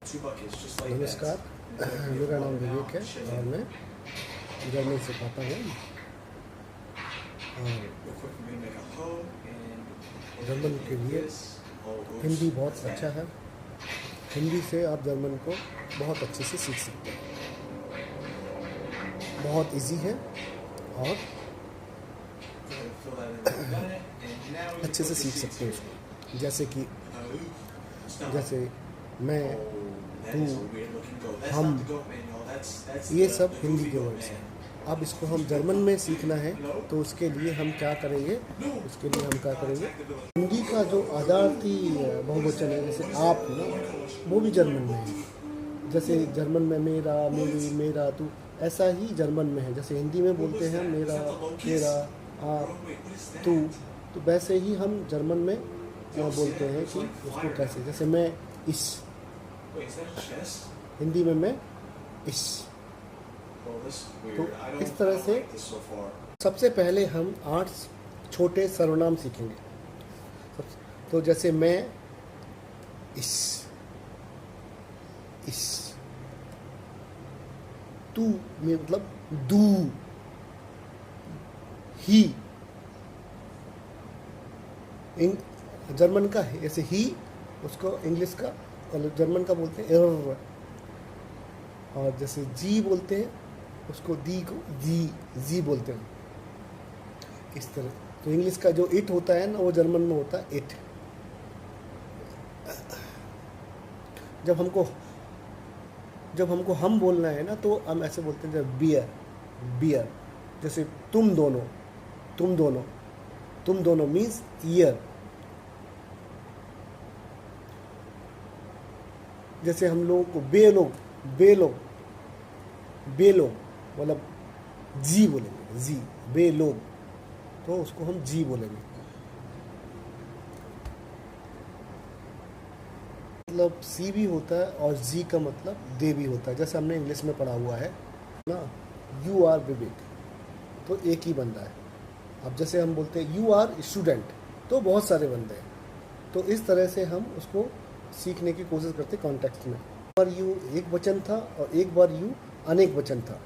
नमस्कार, मेरा नाम विवेक है और मैं जर्मन सिखाता हूँ। और जर्मन के लिए हिंदी बहुत अच्छा है। हिंदी से आप जर्मन को बहुत अच्छे से सीख सकते हैं। बहुत इजी है और अच्छे से सीख सकते हैं उसको। जैसे मैं, तू, हम, ये सब हिंदी के वर्ड्स हैं। अब इसको हम जर्मन में सीखना है तो उसके लिए हम क्या करेंगे? हिंदी का जो आदार्थी बहुवचन है, जैसे आप ना, वो भी जर्मन में है। जैसे जर्मन में मेरा, मेरी, मेरा, तू, ऐसा ही जर्मन में है। जैसे हिंदी में बोलते हैं मेरा, तेरा, आप, तू, तो वैसे ही हम जर्मन में बोलते हैं कि उसको कैसे। जैसे मैं इस, हिंदी में मैं इस। तो इस तरह से सबसे पहले हम 8 छोटे सर्वनाम सीखेंगे। तो जैसे मैं इस, तू में मतलब दू, ही, जर्मन का है ऐसे ही, उसको इंग्लिश का जर्मन का बोलते हैं एर। और जैसे जी बोलते हैं उसको दी को जी बोलते हैं, इस तरह। तो इंग्लिश का जो इट होता है ना, वो जर्मन में होता है इट। जब हमको हम बोलना है ना, तो हम ऐसे बोलते हैं जब बियर। जैसे तुम दोनों मीन्स ईयर। जैसे हम लोगों को बेलोग मतलब जी बोलेंगे, जी, बेलोग, तो उसको हम जी बोलेंगे। मतलब सी भी होता है और जी का मतलब दे भी होता है। जैसे हमने इंग्लिश में पढ़ा हुआ है ना, यू आर विवेक, तो एक ही बंदा है। अब जैसे हम बोलते हैं यू आर स्टूडेंट, तो बहुत सारे बंदे हैं। तो इस तरह से हम उसको सीखने की कोशिश करते कॉन्टेक्स्ट में। एक बार यू एक वचन था और एक बार यू अनेक वचन था।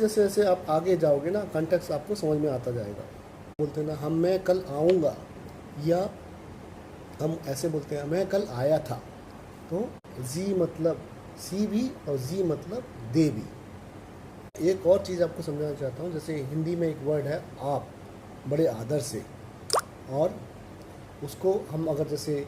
जैसे जैसे आप आगे जाओगे ना, कॉन्टेक्स्ट आपको समझ में आता जाएगा। बोलते हैं ना मैं कल आऊँगा, या हम ऐसे बोलते हैं मैं कल आया था। तो जी मतलब सी भी और जी मतलब दे भी। एक और चीज़ आपको समझाना चाहता हूँ। जैसे हिंदी में एक वर्ड है आप, बड़े आदर से, और उसको हम अगर जैसे